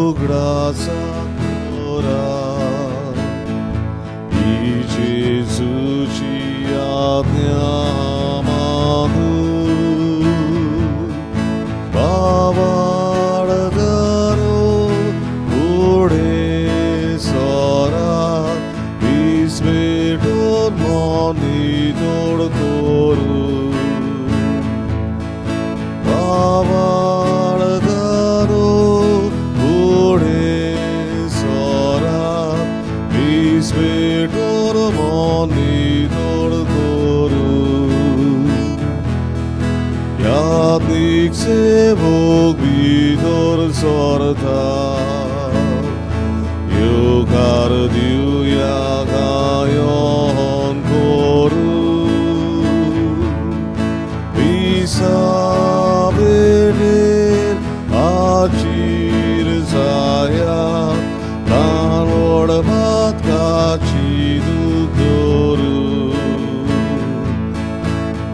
ugrața cora I Jesuci adniamadu Bavardaro ude sora Ismetor monitor koru Bavardaro ude sora Ismetor monitor koru Yadnik sevok bidor sorta Yukar diuya gayon koru Bisa bedir acir saya Dan orbat kacidu koru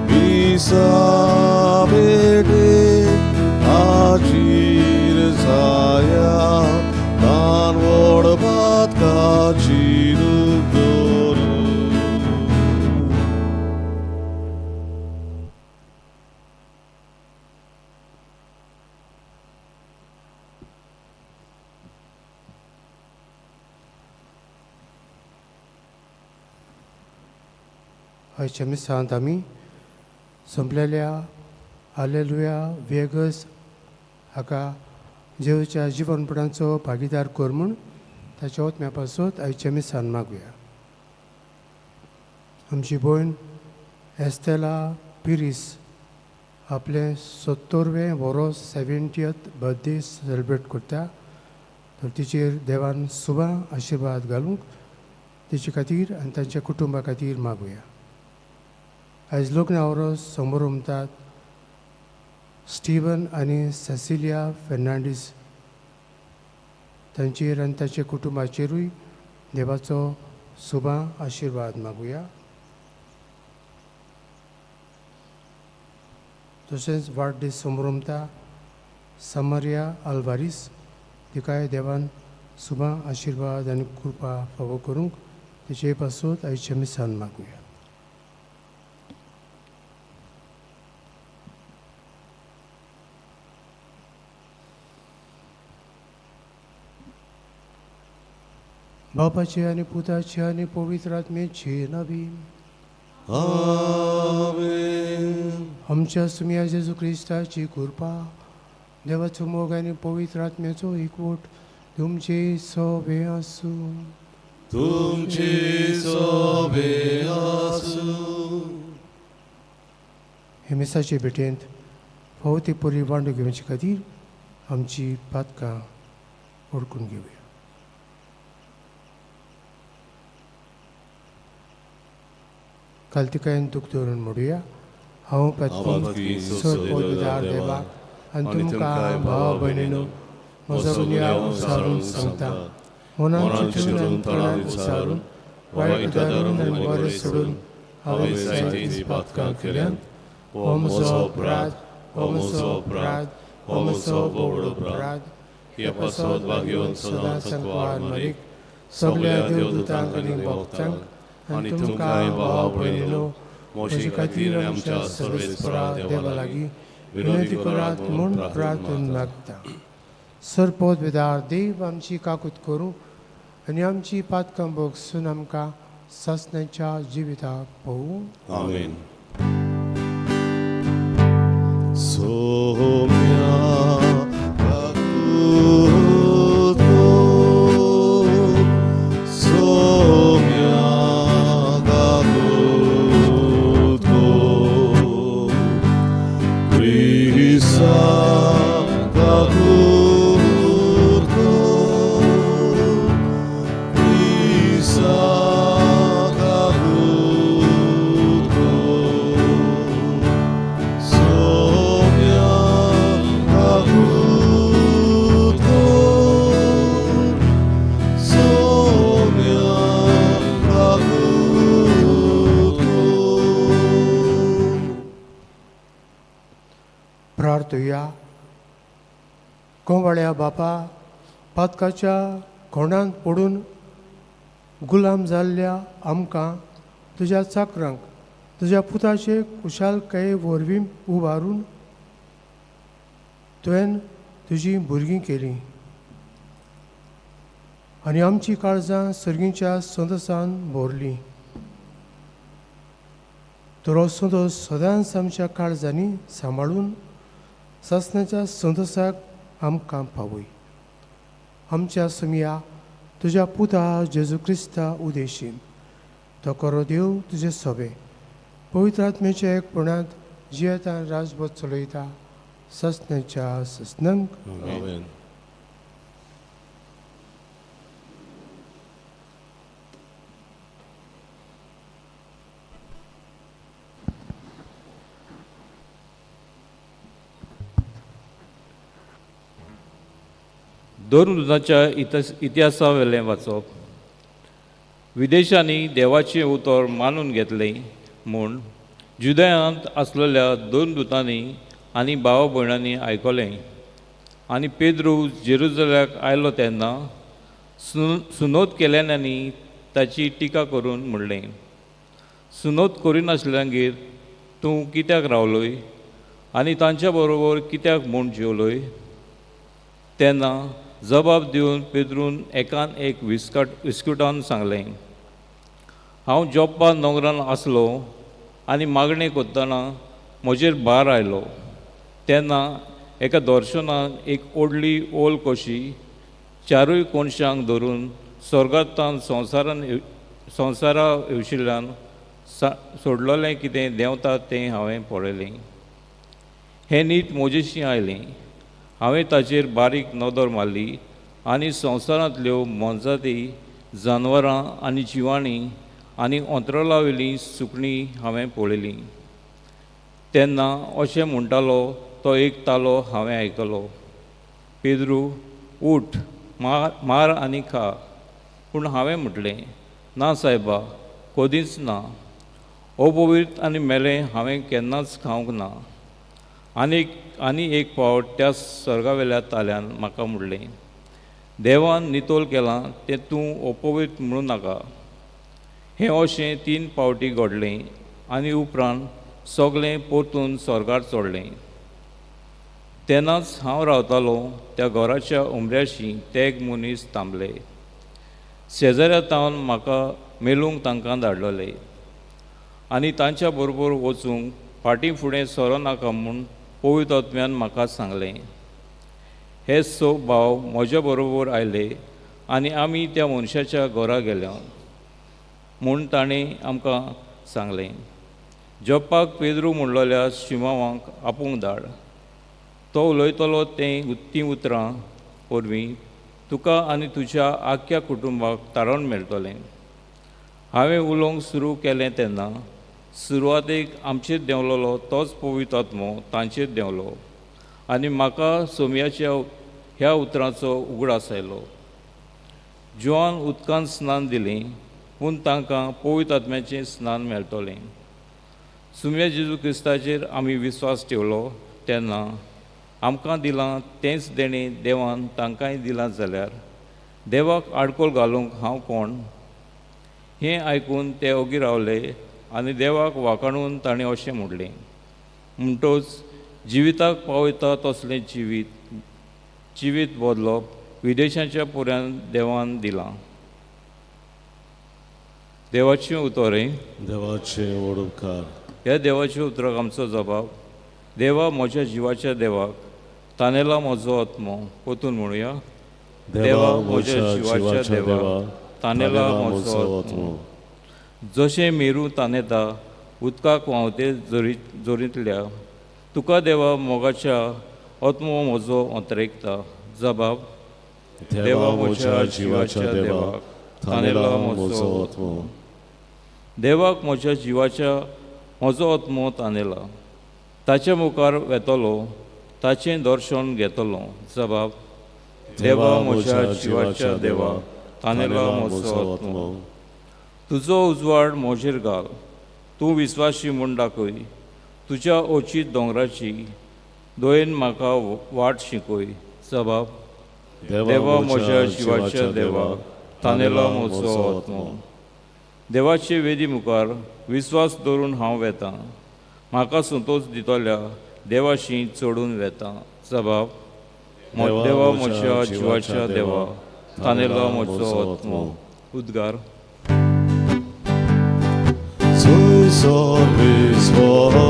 Bisa bedir acir saya Dan orbat kacidu koru आयच्या मिसांत आमी संपलेल्या hallelujah Vegas हाका जेवच्या जिवनपणाचो भागीदार कर म्हूण ताच्या ओतम्या पासत आयच्या मिसान मागुया. आमची भयण एस्तेला पिरीस आपले 70वें वरोस 70th बर्थडे सेलिब्रेट करता. तर तिचेर देवान सुबा आशिर्वाद घालूंक तिचे खातीर आनी तांच्या कुटुंबा खातीर मागुया. आयज लग्न आवरोस समोर उमतात स्टीवन आनी सेसिलिया फेर्नांडीस तांचेर आनी ताच्या कुटुंबाचेरूय देवाचो सुबा आशिर्वाद मागुया. तशेंच वाडदीस समोर उमता समारिया आल्वारीस तिकाय देवान सुबा आशिर्वाद आनी कृपा फावो करूंक तिचे पासून आयच्या मिसान मागुया. बापाचे आनी पुताचे आनी पवित्र आत्म्याचे नवी आमेन. आमच्या सुम्या जेजू क्रिस्ताची कृपा देवाचो मोग आनी पवित्र आत्म्याचो एकवट तुमचे सोबे आसूं. तुमचे सोबे आसूं. हे मिसाचे भेटेंत फावो ती परी वांटो घेवचे खातीर आमची पातकां ओळखून घेवया. कालतिकायेन दूख धरून म्हणुया. हांव आमची पदवीदार देवा आनी तुमकां भाव भयणीनो म्हजो गुन्यांव उसारून सांगता. मनान चिंतून आनी तोंडान उसारून वायट धरून आनी बरें सोडून हांवें जायतीं पातकां केल्यात. हो म्हजो अपराध, हो म्हजो अपराध, हो म्हजो व्हड अपराध. ह्या पासत वागेवन सदांच सांकवार मारीक सगळ्या देवदूतांक आनी भक्तांक आनी तुमकां भाव भयणीनो म्हजे खातीर आमच्या सर्वेस्परा देवा लागीं विनंती करात म्हूण प्रार्थना मागता. सरपदवीदार देव आमची काकूत करूं आनी आमची पातकां भोगसून आमकां ससण्याच्या जिविताक पळोवूं. आमेन. सोम्या काकूतो सोम्या काकूतो क्रिसा काकूतो क्रिसा काकूतो सोम्या काकूतो सोम्या काकूतो. प्रार्थया. कोंबाळ्या बापा, पातकाच्या खोंडांत पडून गुलाम जाल्ल्या आमकां तुज्या चाकरांक तुज्या पुताचे कुशालकाये वरवीं उबारून तुवें तुजी भुरगीं केलीं आनी आमची काळजां सर्गीच्या संतोसान भरलीं. तुरो संतोश सदांच आमच्या काळजांनी सांबाळून सासणाच्या संतोशाक आमकां पावय. आमच्या समिया तुज्या पुता जेजू क्रिस्ता उदेशीन तो करो देव तुजे सोबे पवित्र आत्म्याच्या एकपणांत जियेता राजभर चलयता ससण्याच्या ससनंक. आमेन. दोन दुदाच्या इतिहासा वेलें वाचप. विदेशांनी देवाचें उतर मानून घेतलें म्हूण जुदयांत आसलेल्या दोन दुतांनी आनी भाव भयणांनी आयकलें आनी पेद्रू जेरुसलेमाक आयलो तेन्ना सुनोद केल्ल्यानी ताची टिका करून म्हणलें, सुनोद करिनासल्यांगेर तूं कित्याक रावलोय आनी तांच्या बरोबर कित्याक म्हूण जेवलोय. तेन्ना जबाब दिवन पेद्रून एकान एक विस्कुटान सांगलें, हांव जोप्पा नगरान आसलो आनी मागणें कोत्ताना म्हजेर भार आयलो. तेन्ना एका दर्शनान एक व्हडली ओल कशी चारूय कोनशांक धरून स्वर्गांतान संवसारा येवशिल्ल्यान सोडलोलें कितें देंवता तें हांवें पळयलें. हें नीट म्हजेशी आयलें. हांवें ताचेर बारीक नदर मारली आनी संवसारांतल्यो मोनजाती, जानवरां आनी जिवाणीं आनी अंतराळा वेलीं सुकणीं हांवें पळयलीं. तेन्ना अशें म्हणटालो तो एक तालो हांवें आयकलो, पेद्रू उठ, मार आनी खा. पूण हांवें म्हटलें, ना सायबा, कदींच ना. अपवित्र आनी मेलें हांवें केन्नाच खावंक ना. आनी एक फावट त्या स्वर्गावेल्या ताल्यान म्हाका म्हणलें, देवान नितोल केलां तें तूं अपवित्र म्हणूं नाका. हें अशें 3 फावटी घडलें आनी उपरांत सगळें परतून स्वर्गार चडलें. तेन्नाच हांव रावतालो त्या घराच्या उमऱ्याशी ते एक मनीस थांबले. शेजाऱ्या तावन म्हाका मेलूंक तांकां धाडलोले आनी तांच्या बरोबर वचूंक फाटीं फुडें सरो नाका म्हूण पवित्र आत्म्यान म्हाका सांगलें. हे 6 भाव म्हज्या बरोबर आयले आनी आमी त्या मनशाच्या घरा गेल्या म्हूण ताणें आमकां सांगलें. जोप्पाक पेद्रू म्हणलोल्या शिमावांक आपूंक धाड. तो उलयतलो तीं उतरां परवीं तुका आनी तुज्या आख्या कुटुंबाक तारण मेळटलें. हांवें उलोवंक सुरू केलें तेन्ना सुरवातेक आमचेर देंवलोलो तोच पवित्र आत्मो तांचेर देंवलो आनी म्हाका सोमयाच्या ह्या उतरांचो उगडास आयलो. जुवान उदकान स्नान दिलें पूण तांकां पवित्र आत्म्याचें स्नान मेळटलें. सुम्या जेजू क्रिस्ताचेर आमी विस्वास ठेवलो तेन्ना आमकां दिलां तेंच देणें देवान तांकांय दिलां जाल्यार देवाक आडकोल घालूंक हांव कोण. हें आयकून ते ओगी रावले आनी देवाक वाखाणून ताणें अशें म्हणलें, म्हणटच जिविताक पावयता तसलें जिवीत बदलप विदेशाच्या पुऱ्यान देवान दिलां. देवाचें उतरें. देवाचे वडोवकार. ह्या देवाच्या उतराक आमचो जबाब, देवा म्हज्या जिवाच्या देवाक तानेला म्हजो आत्मो. पोतून म्हणुया, देवा म्हज्या जिवाच्या देवाक तानेला म्हजो आत्मो. जशें मेरू तानेता उदकाक व्हांवते जोरींतल्या तुका देवा मोगाच्या आत्मो म्हजो अंतरेकता. जबाब, देवा म्हज्या जिवाच्या देवाक तानेला म्हजो आत्मो. देवाक म्हज्या जिवाच्या म्हजो आत्मो तानेला. ताच्या मुखार वेतलो, ताचें दर्शन घेतलो. जबाब, देवा म्हज्या जिवाच्या देवाक तानेला म्हजो आत्मो. तुजो उजवाड म्हजेर घाल, तूं विस्वासी म्हूण दाखय. तुज्या ओचीत दोंगराची दोयेन म्हाका वाट शिकय. जबाब देवा म्हज्या जिवाच्या देवा तानेला म्हजो आत्मो. देवाचे वेदी मुखार विस्वास दवरून हांव वेतां. म्हाका संतोश दितल्या देवाशी चडून वेतां. जबाब देवा म्हज्या जिवाच्या देवा तानेला म्हजो आत्मो. उद्गार Soy solvis vora,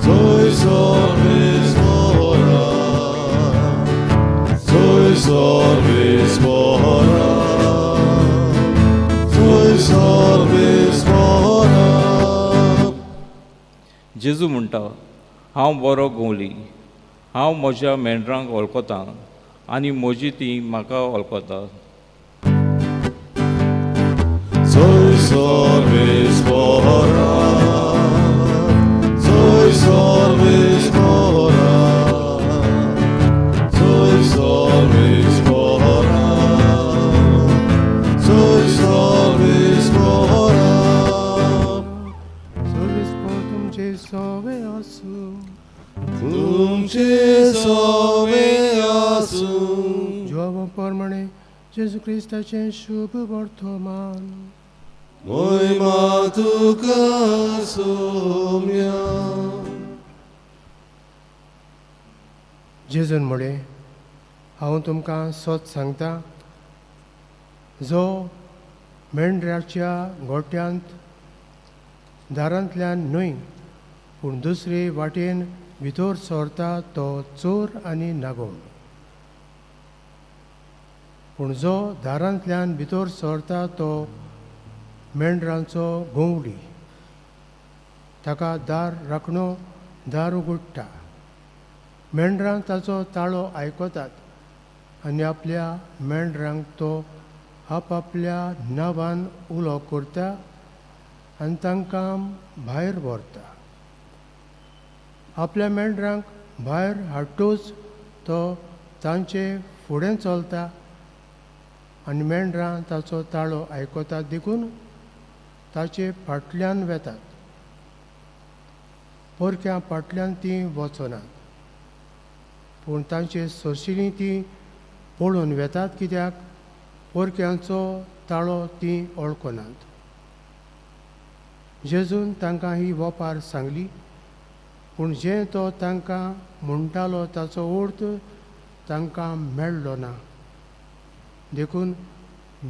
soy solvis vora, soy solvis vora, soy solvis vora. जेजू म्हणटा हांव बरो गोवली. हांव म्हज्या मेंढरांक वळखतां आनी म्हजी ती म्हाका वळखता. Soy solvis vora, soy solvis vora, soy solvis vora, soy solvis vora. सर्विस्पो तुमचे सोवे आसू. तुमचे सोवे आसू. जिवा प्रमाणे जेजू क्रिस्ताचे शुभ वर्तमान. मोहिमा तुका सोम्या. जेजून म्हळें हांव तुमकां सत सांगता, जो मेंढऱ्याच्या गोट्यांत दारांतल्यान न्हय पूण दुसरे वाटेन भितर सरता तो चोर आनी नागोण. पूण जो दारांतल्यान भितर सरता तो मेंढरांचो गोवडी. ताका दार राखणो दार उगडटा. मेंढरां ताचो ताळो आयकतात आनी आपल्या मेंढरांक तो आपापल्या नांवान उलो करता आनी तांकां भायर व्हरता. आपल्या मेंढरांक भायर हाडटूच तो तांचे फुडें चलता आनी मेंढरां ताचो ताळो आयकतात देखून ताचे फाटल्यान वेतात. पोरक्यां फाटल्यान तीं वचनात पूण तांचे सोंशिल्लीं तीं पळोवन वेतात, कित्याक पोरक्यांचो ताळो तीं वळखनात. जेजून तांकां ही वपार सांगली, पूण जें तो तांकां म्हणटालो ताचो अर्थ तांकां मेळ्ळो ना. देखून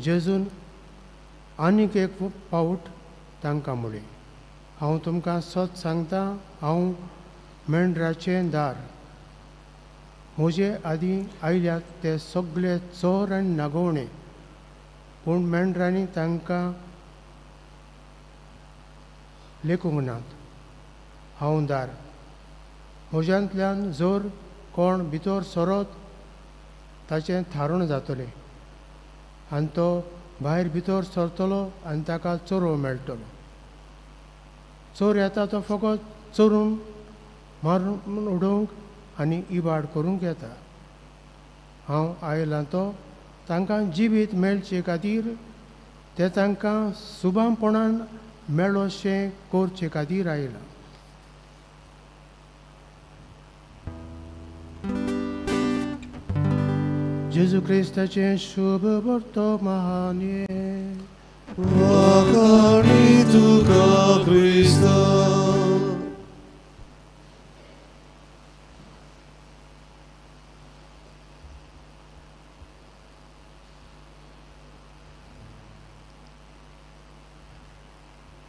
जेजून आनीक एक पावट तांकां म्हळें, हांव तुमकां सत सांगतां, हांव मेंढराचें दार. म्हजे आदीं आयल्यात ते सगळे चोर आनी नागोवणे, पूण मेंढरांनी तांकां लेखूंक नात. हांव दार. म्हज्यांतल्यान जर कोण भितर सरत ताचें थारण जातलें आनी तो भायर भितर सरतलो आनी ताका चोरो मेळटलो. चोर येता तो फकत चोरून मारून उडोवंक आनी इबाड करूंक येता. हांव आयलां तो तांकां जिवीत मेळचे खातीर, ते तांकां सुभामपणान मेळोशें करचे खातीर आयलां. जेजू क्रिस्ताचें शुभ वर्तमान. वाखाणी तुका क्रिस्ता.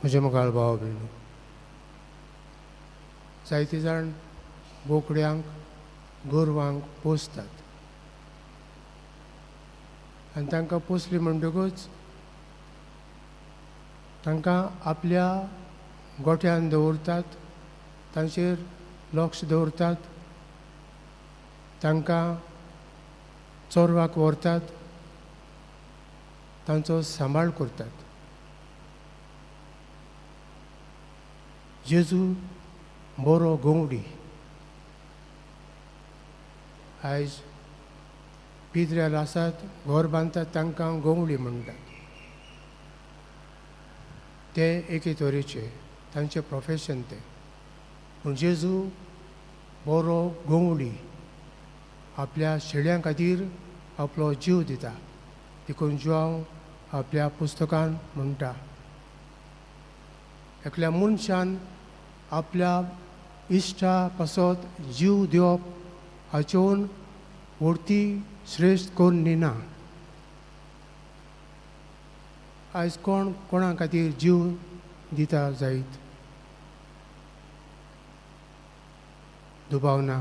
म्हजे मुखार भाव भयणो, जायते जाण बोकड्यांक गोरवांक पोसतात आनी तांकां पोसली म्हणटकूच तांकां आपल्या गोठ्यान दवरतात, तांचेर लक्ष दवरतात, तांकां चोरवाक व्हरतात, तांचो सांबाळ करतात. जेजू बरो गोवडी. आयज पिद्र्याल आसात, घर बांदतात, तांकां गोवडी म्हणटात. ते एके तरेचे तांचें प्रोफेशन तें. पूण जेजू बरो गोवडी आपल्या शेळ्यां खातीर आपलो जीव दिता देखून हांव आपल्या पुस्तकान म्हणटा एकल्या मनशान आपल्या इश्टा पासत जीव दिवप हाचेवन व्हडती श्रेश्ठ कोण निना. आयज कोणा खातीर जीव दिता जायत दुबावना.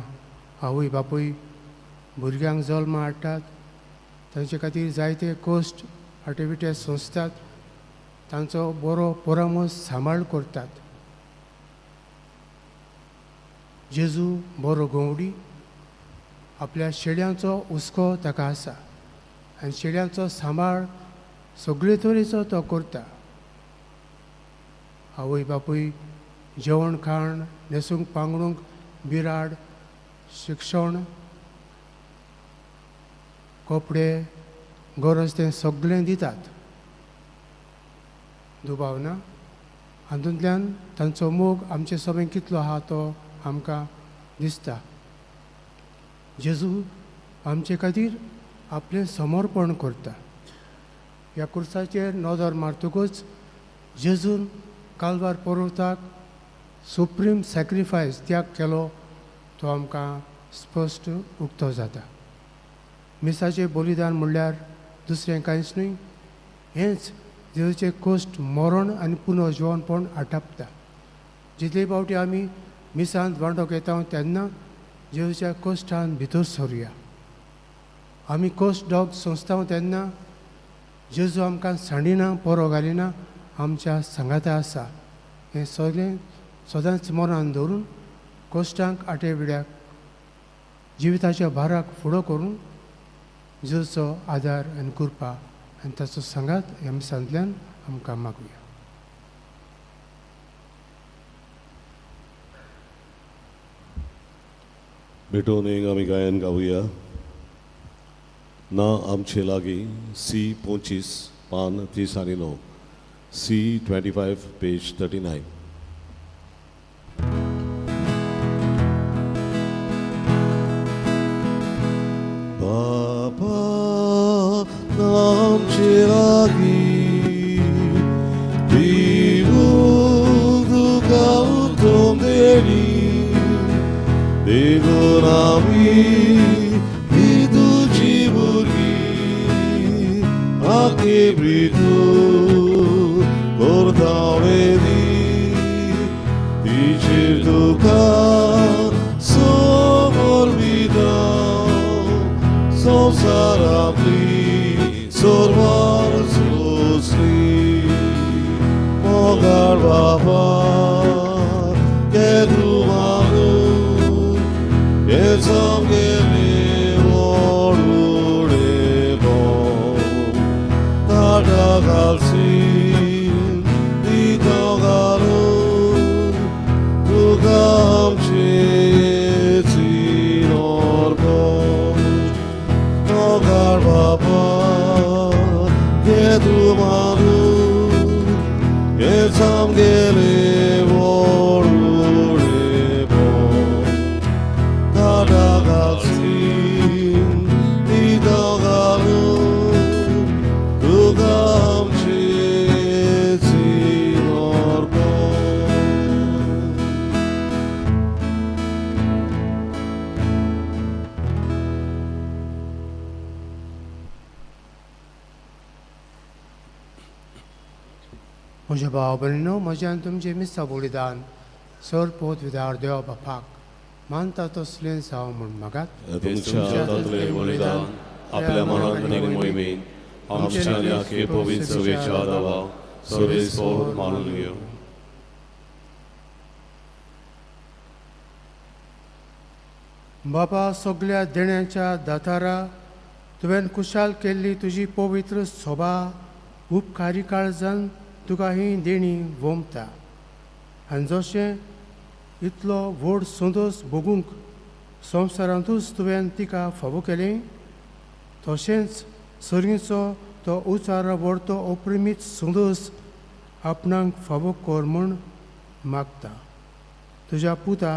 आवय बापूय भुरग्यांक जल्म हाडटात, तांचे खातीर जायते कश्ट एक्टिविटीज सोंसतात, तांचो बरो परामर्श सांबाळ करतात. जेजू बरो गवडी आपल्या शेळ्यांचो हुस्को ताका आसा आनी शेळ्यांचो सांबाळ सगळे तरेचो तो करता. आवय बापूय जेवण खाण, न्हेसूंक पांगडूंक बिराड, शिक्षण, कपडे, गरज तें सगळें दितात. दुबावना हातूंतल्यान तांचो मोग आमचे सगळें कितलो आहा तो आमकां दिसता. जेजू आमचे खातीर आपलें समर्पण करता. ह्या कुर्साचेर नदर मारतकूच जेजून काल्वार पर्वताक सुप्रीम सॅक्रिफायस त्याग केलो तो आमकां स्पश्ट उक्तो जाता. मिसाचें बलिदान म्हणल्यार दुसरें कांयच न्हय, हेंच जेजूचें कश्ट, मरण आनी पुनर्जिवनपण आटापता. जितले फावटी आमी मिसांत वांटोक येता तेन्ना जेजूच्या कश्टान भितर सरुया. आमी कश्ट दोग सोंसता तेन्ना जेजू आमकां सांडिना, परो घालिना, आमच्या सांगाता आसा. हें सगळें सदांच मनान दवरून कश्टांक आटेविड्याक जिविताच्या भाराक फुडो करून जेजूचो आदार आनी कृपा आनी ताचो सांगात ह्या मिसांतल्यान आमकां मागुया. भेटून एक आमी गायन गावया. ना आमचे लागीं C25 पान 309, C25 पेज 39. बाबा आमचे लागीं विवूंक तुका उत्तम देणी देखून आमी ही तुजी भुरगीं आखे ब्रितू करता वेदी तिचेर तुका समर्पिता संवसारांतली सर्वार सोंसली. मोगाळ बाबा हे तूं मानून हे समगेले व्हडुडेपण ताटा घालशील दितो घालून तुका आमचे चिनोरपण. मोगाळ बाबा हे तूं मानून हे समगेले म्हज्या भाव भयणीनो, म्हज्यान तुमचें मिसा बलिदान सरपोत विदार देवा बापाक मानता तसलें जावं म्हूण मागात. तुमच्या हातांतलें बलिदान आपल्या मनांत आनी मोहिमेन आमच्या आखे पवित्र सवेच्या दावा सर्वेस्पर मानून घेवं. बाबा, सगळ्या देण्याच्या दातारा तुवें कुशाल केल्ली तुजी पवित्र सोबा उपकारी काळजान तुका ही देणी वोमता. आनी जशें इतलो व्हड संतोश भोगूंक संवसारांतूच तुवें तिका फावो केलें, तशेंच सर्गीचो तो उचार व्हडतो अप्रिमीत संतोश आपणाक फावो कर म्हूण मागता. तुज्या पुता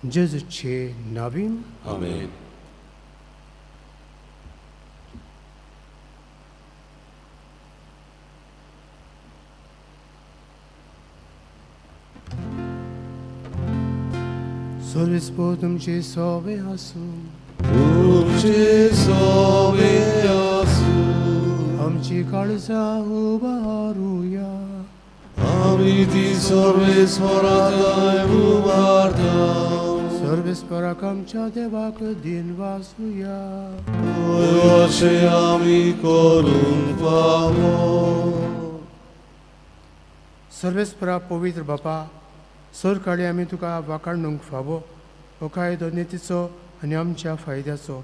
जेजूचे नांवीन. आमेन. सर्वेस्पो तुमचे सोवे आसूं. तुमचे सोवे आसूं. आमची काळजां उबारुया. आमी ती सर्वेस्पराक उबारता. सर्वेस्पराक आमच्या देवाक दिन वासूया. अशें आमी करूंक पावो. सर्वेस्परा पवित्र बापा, सर काळी आमी तुका वाखाणूंक फावो हो कायदो नेतीचो आनी आमच्या फायद्याचो.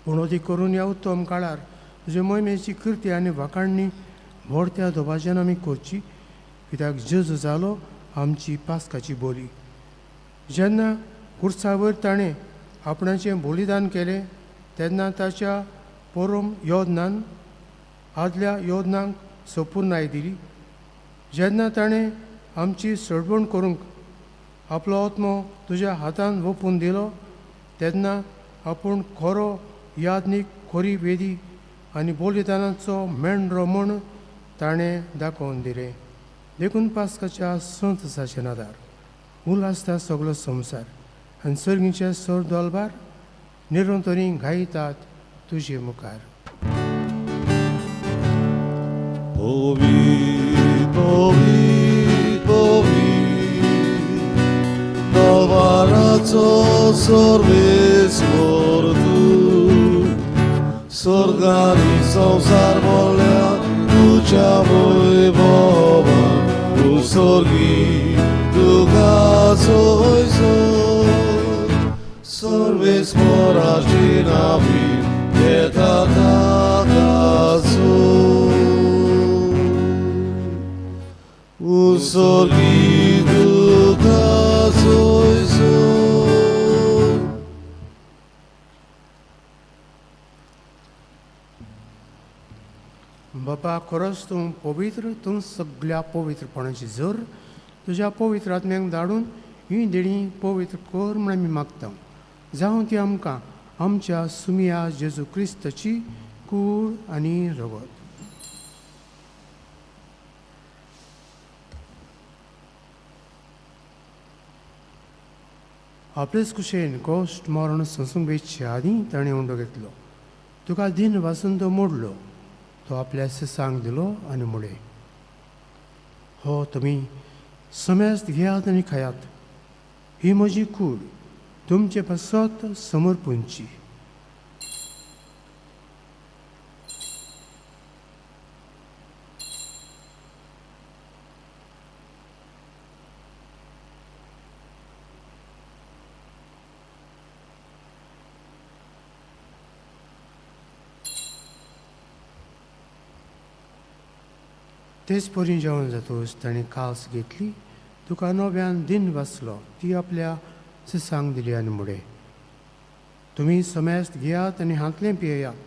उणोदी करून ह्या उत्तम काळार तुजे मोहिमेची कृती आनी वाखाणणी व्हडत्या दोबाज्यान आमी करची, कित्याक जेजू जालो आमची पास्काची बोली. जेन्ना कुर्सा वयर ताणें आपणाचें बलिदान केलें तेन्ना ताच्या परम योजनान आदल्या योजनांक संपूर्णाय दिली. जेन्ना ताणें आमची सडवण करूंक आपलो आत्मो तुज्या हातान ओपून दिलो तेन्ना आपूण खरो यादनीक, खरी वेदी आनी बलिदानाचो मेंढरो म्हूण ताणें दाखोवन दिलें. देखून पास्काच्या संत दिसाचे नादार उल्हासता सगळो संवसार आनी सर्गीचे सर दोलबार निरंतरी घायतात तुजे मुखार. Povit, povit, povit, Dolbaraco सर्वेस्वर तू. स्वर्गानी संसार बोल्या तुझ्या वैभवा. तू स्वर्गी तुकाचो सर्वेस्पराची नावी येता ताकाचो. Usorgi tukaचो बापा, खरोच तूं पवित्र, तूं सगळ्या पवित्रपणाची जर तुज्या पवित्र आत्म्याक धाडून ही देणी पवित्र कर म्हूण आमी मागता. जावं ती आमकां आमच्या सुमिया जेजू क्रिस्ताची कूड आनी रगत. आपलेच कुशेन कोश्ट मरण संसुंबेचे आदीं ताणें उंडो घेतलो. तुका दिन वाचून तो मोडलो. तो आपल्या सिसांक दिलो आनी मुळे. हो तुमी समेस्त घेयात आनी खायात. ही म्हजी कूड तुमचे पासत समर्पूंची. तेच परी जेवण जातोच ताणें कास घेतली. तुका नव्यान दिन वाचलो. ती आपल्या सिसांक दिली आनी मुळे. तुमी समेस्त घेयात आनी हातलें पियेयात.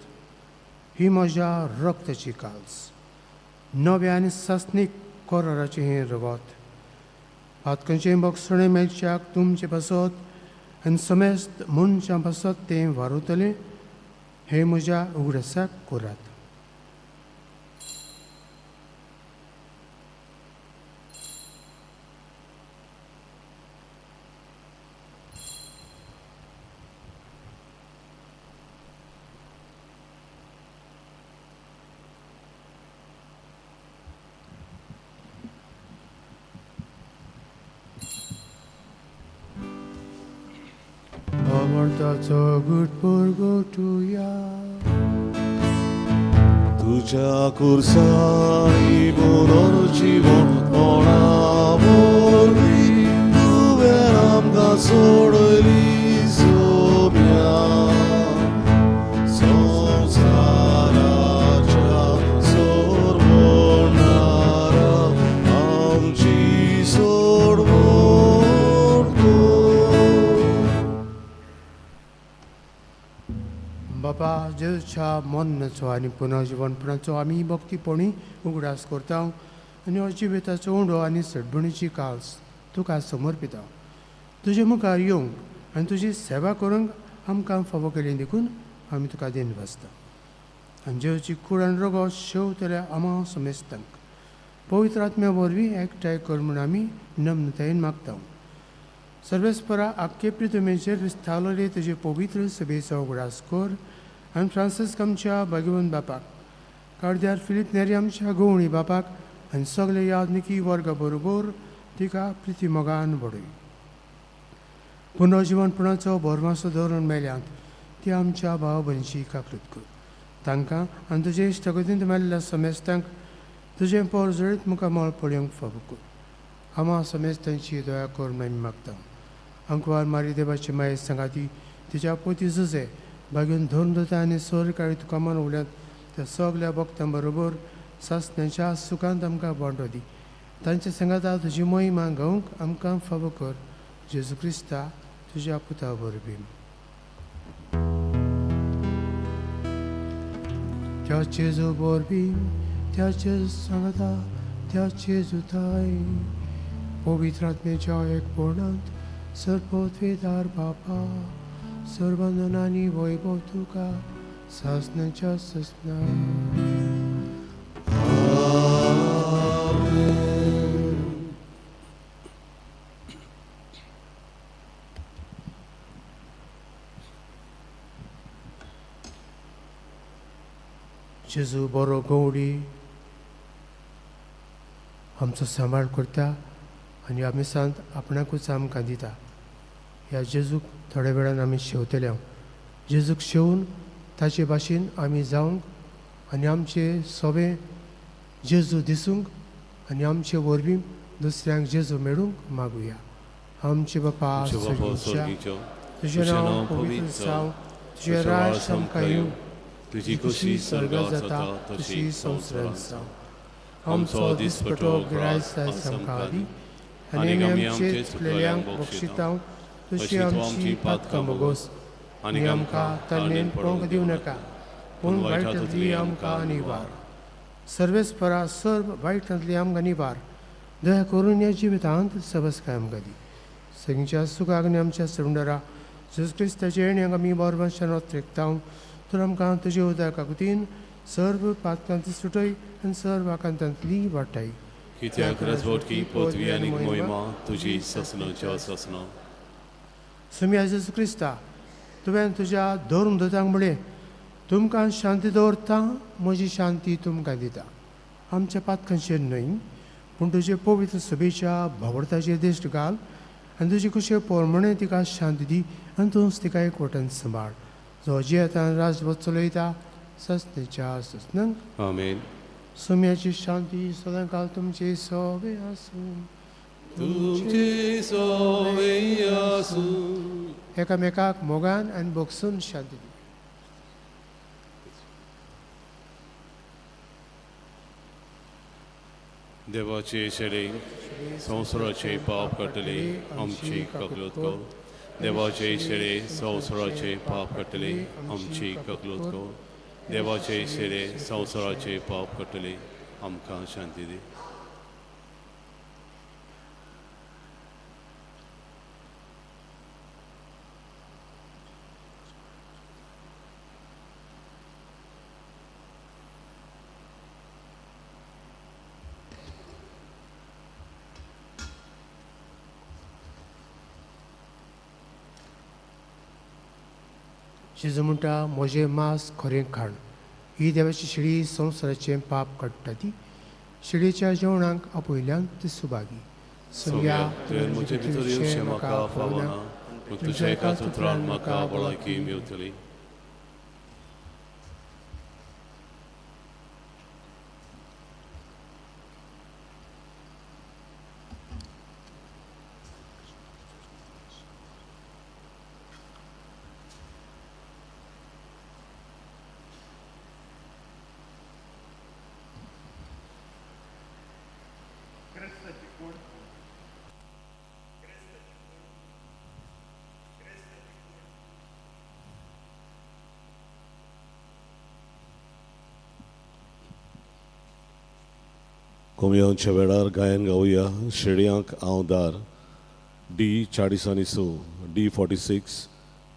ही म्हज्या रक्ताची कास, नव्या आनी सासणीक कराराचें हें रगत. पातकांचें बक्षणें मेलच्याक तुमचे पासत आनी समेस्त मनशां पासत तें वारुतलें. हें म्हज्या उगडासाक करात. अमर्ताचो घुटपूर गोठुया. तुझ्या कुर्साई पुनर्जीवन वरवी तुवें आमकां सोडली सोम्या. संवसाराच्या सोडवणारा आमची सोडवण कर. बापा, जेजूच्या मरणाचो आनी पुनर्जीवनपणाचो आमी भक्तीपणी उगडास करता आनी जिविताचो उंडो आनी सडबणीची कास तुका समर्पिता. तुजे मुखार येवंक आनी तुजी सेवा करूंक आमकां फावो केलें देखून आमी तुका देन वाचता. आनी जेजूची कूड आनी रगत शेवतल्या आम्हा समेस्तांक पवित्र आत्म्या वरवीं एकठांय कर म्हूण आमी नम्रतायेन मागता. सर्वेस्परा आख्खे पृथ्वीचेर विस्तारलेले तुजे पवित्र सभेचो उगडास कर आनी फ्रांसीस आमच्या भाग्यवन बापाक, कार्द्यार फिलीप नेरी आमच्या गवळणी बापाक आनी सगळे यादनिकी वर्गा बरोबर तिका प्रिती मोगान बडय. पुनर्जीवनपणाचो बोरमासो धरून मेल्यांत ती आमच्या भाव भयणीची काकूत कर. तांकां आनी तुजे इश्टगतींत मेल्ल्या समेस्तांक तुजें पोर जळीत मुखार मोळ पळोवंक फावो कर. आम्हा समेस्तांची दया कर म्हणून मागता. अंकवार मारी देवाची माये सांगाती तिच्या पोती झुजे भाग्यून धरून दोता आनी सोर काळी तुका मन उल्यांत त्या सगल्या भक्तां बरोबर सासण्याच्या सुखांत आमकां वांटो दी. तांच्या सांगाता तुजी मोहिमा गावंक आमकां फावो कर. जेजू क्रिस्ता तुज्या पुता वरवीं. त्या जेजू वरवीं त्या जेजू सांगाता त्या जेजू थाय पवित्र आत्म्याच्या एकपणांत सर्वोद्वेदार बापा सर्वंदनांनी वैभव तुका सासण्याच्या ससना. जेजू बरो गवडी आमचो सांबाळ करता आनी आमी सांत आपणाकूच आमकां दिता. ह्या जेजूक थोड्या वेळान आमी शेवतले. जेजूक शेवून ताचे भाशेन आमी जावंक आनी आमचे सोबे जेजू दिसूंक आनी आमचे वरवीं दुसऱ्यांक जेजू मेळूंक मागुया. आमचे बापा स्वर्गीचो, तुजें नांव पवित्र जावं, तुजें राज आमकां येवं, तुजी खुशी स्वर्गांत जाता तशी संवसारांत जावं. आमचो दिसपटो गिरायस आयज आमकां दी आनी आमी आमचे चुकलेल्यांक बक्षिता तशी आमची पातकां मोगोस आनी आमकां तन्नेन पळोवंक दिवं नाका पूण वायटांतली आमकां निवार. सर्वेस्परा सर्व वायटांतली आमकां निवार. दया करून ह्या जिवितांत सबस्काय आमकां दी. सगळ्यांच्या सुखाक आनी आमच्या सरुंडरा जेजू क्रिस्ताचे येण्याक आमी बोरमाशान वत्रेकता. तर आमकां तुजे उदका कुतीन सर्व पातकांत सुटय आनी सर्व आकांतांतली वाटाय. कित्याक राजवटकी पदवी आनी मोहिमा तुजी ससनाच्या ससना. सुम्या जेजू क्रिस्ता तुवें तुज्या धरून दोतांक म्हळें तुमकां शांती दवरता म्हजी शांती तुमकां दिता. आमच्या पातकांचेर न्हय पूण तुजे पवित्र सभेच्या भावर्थाचेर दिश्ट घाल आनी तुजे कशें पोरमणे तिका शांती दी आनी तूंच तिका एकवटान सांबाळ. जो जियेतान राजवट चलयता ससनेच्या ससनांक. आमेन. सुम्याची शांती सदां काल तुमचे सोबे आसूं. तुमचे सोबे आसूं. एकामेकाक मोगान आनी बोगसून शांती दी. देवाचे शेडे संवसाराचे पाप काडटले आमची ककलूत कर. देवाचे शेडे संवसाराचे पाप काडटले आमची ककलूत कर. देवाचे शेडे संवसाराचे पाप काडटले आमकां शांती दी. जेजू म्हणटा म्हजें मांस खरें खाण. ही देवाची शिडी संवसाराचें पाप काडटा ती. शिडीच्या जेवणाक आपयल्यान ती सुभागी. सगळ्या तुवें म्हजे भितर येवचें म्हाका फावना पूण तुज्या एकाच उतरान म्हाका भलायकी मेवतली. कोमयांच्या वेळार गायन गावया शेडयांक हांव दार. D40 D46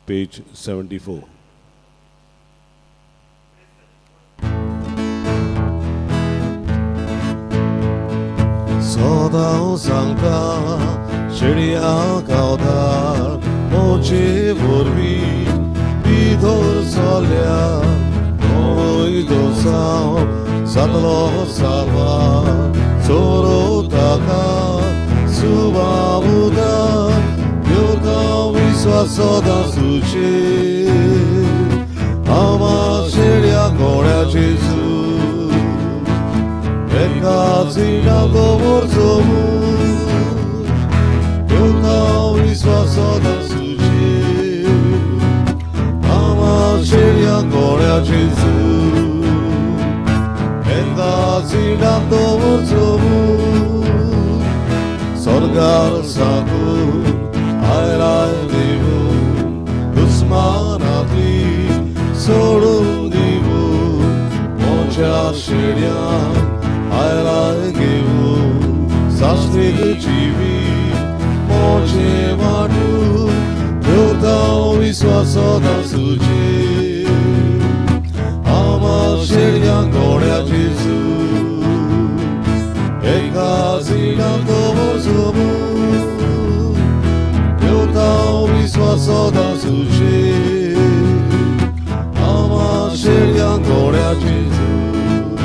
page 74. सदां सांगता शेळया गावदार मोचे वरवी बिधोर सोल्या ओय दोसाव जातलो सावा सोरो ताका सुबाबुदा योगा विश्वासोदा सुचे आमा शेळया घोड्याचे सूर एका जिना गोवर जमून योगा विश्वासोदा सुचे आमा शेळया घोड्याचे सूर एका जिना गोवर जमून स्वर्गार साकून आयलाय देवून दुस्मानातली सोडून दिवून मोच्या शेड्यान आयलाय घेवून सासरीक जिवी मोचे वाटून देवता विश्वासात सुचे आमा शेड्या घोड्याची सूर एका जिना गोवर जमून देवता विश्वासात सुचे आमा शेळया घोड्याची सूर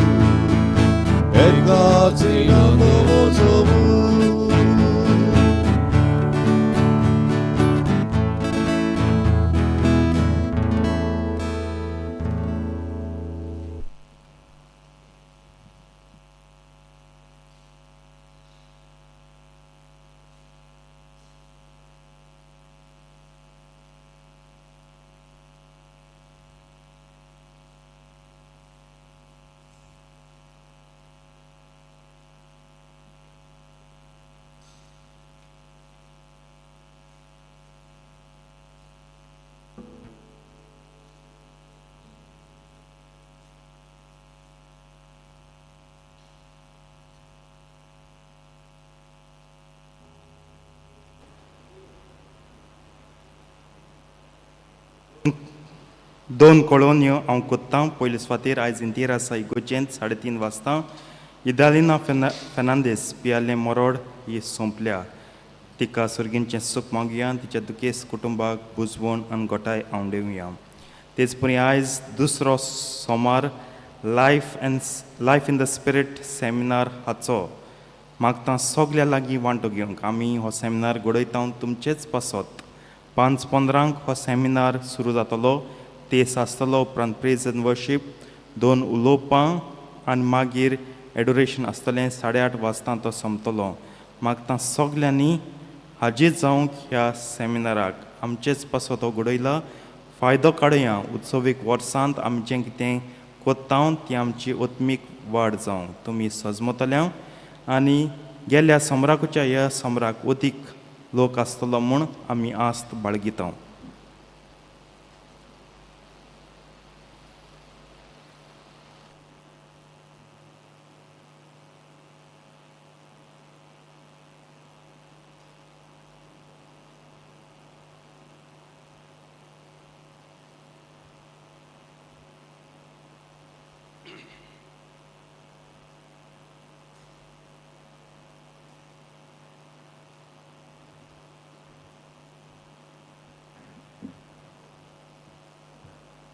एका जिना गोवर जमून दोन कॉलोन्यो हांव कोत्तां पयले सुवातेर आयज इंतेर आसा इगोर्जेंत 3:30 वाजता इदालिना फेर्नांदीस पियाले मोरोड ही सोंपल्या तिका सुर्गींचें सूख मागुया तिच्या दुखेस्त कुटुंबाक बुजवण आनी गोठाय हांव दिवया तेच परी आयज दुसरो सोमार life in the spirit seminar हाचो मागता सगल्या लागीं वांटो घेवंक आमी हो सेमिनार घडयता तुमचेच पासत 5:15 हो सेमिनार सुरू जातलो तेस आसतलो उपरांत प्रेज एंड वर्शीप 2 उलोवपां आनी मागीर एडोरेशन आसतलें 8:30 वाजता तो सोंपतलो मागता सगल्यांनी हाजीर जावंक ह्या सेमिनाराक आमचेच पासो तो घडयला फायदो काडया उत्सवीक वर्सांत आमी जें कितें कोत्ता ती आमची ओत्मीक वाड जावं तुमी सजमतल्या आनी गेल्या समराकूच्या ह्या समराक अदीक लोक आसतलो म्हूण आमी आस्त बाळगिता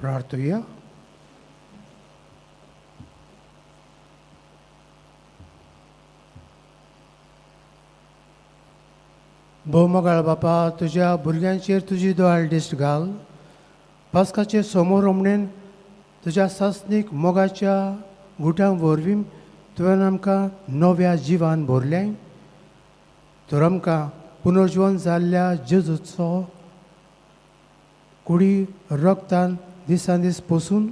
प्रार्थूया भोवमोगाळ बापा तुज्या भुरग्यांचेर तुजी दोळ्यार दिश्ट घाल पास्काचे समोर रमणेन तुज्या सासणीक मोगाच्या गुटां वरवीं तुवें आमकां नव्या जिवान भरलें तर आमकां पुनर्जीवन जाल्ल्या जेजूचो कुडी रक्तान दिसान दीस पसून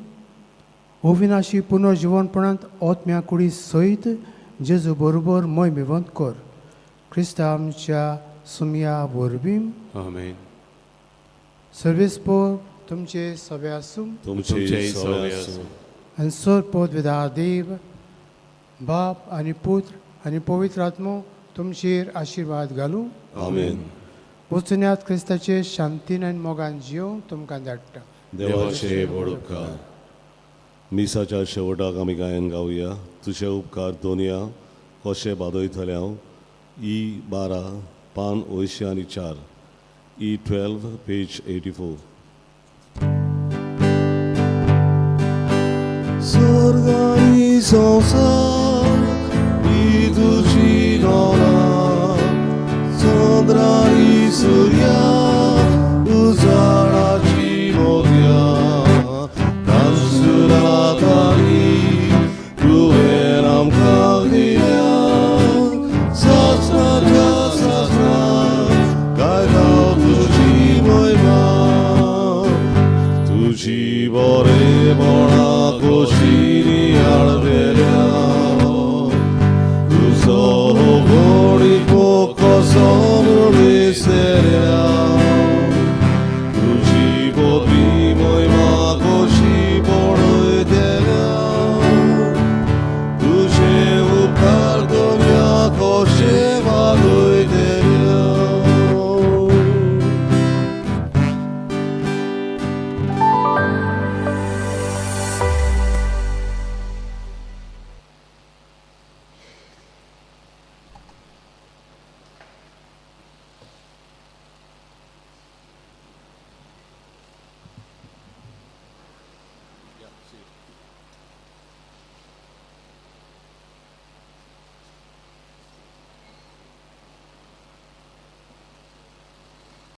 अविनाशी पुनर्जीवनपणांत ओतम्या कुडी सयत जेजू बरोबर मोहिमेवंत कर क्रिस्ता आमच्या सुमया वरवीं आमेन. सर्वेस्पोर तुमचे सवे आसूं तुमचे सवे आसूं. आनी सोरपोत विदा देव बाप आनी पुत्र आनी पवित्र आत्मो तुमचेर आशिर्वाद घालूं. आमेन. वचुन्यांत क्रिस्ताचे शांतीन आनी मोगान जियो तुमकां धाडटा. देवाचे व्हड उपकार मिसाच्या शेवटाक आमी गायन गावया तुजे उपकार दोनया कशे बादयतले हांव ई 12 पान 204 E12 पेज 84. Sorgani sonsa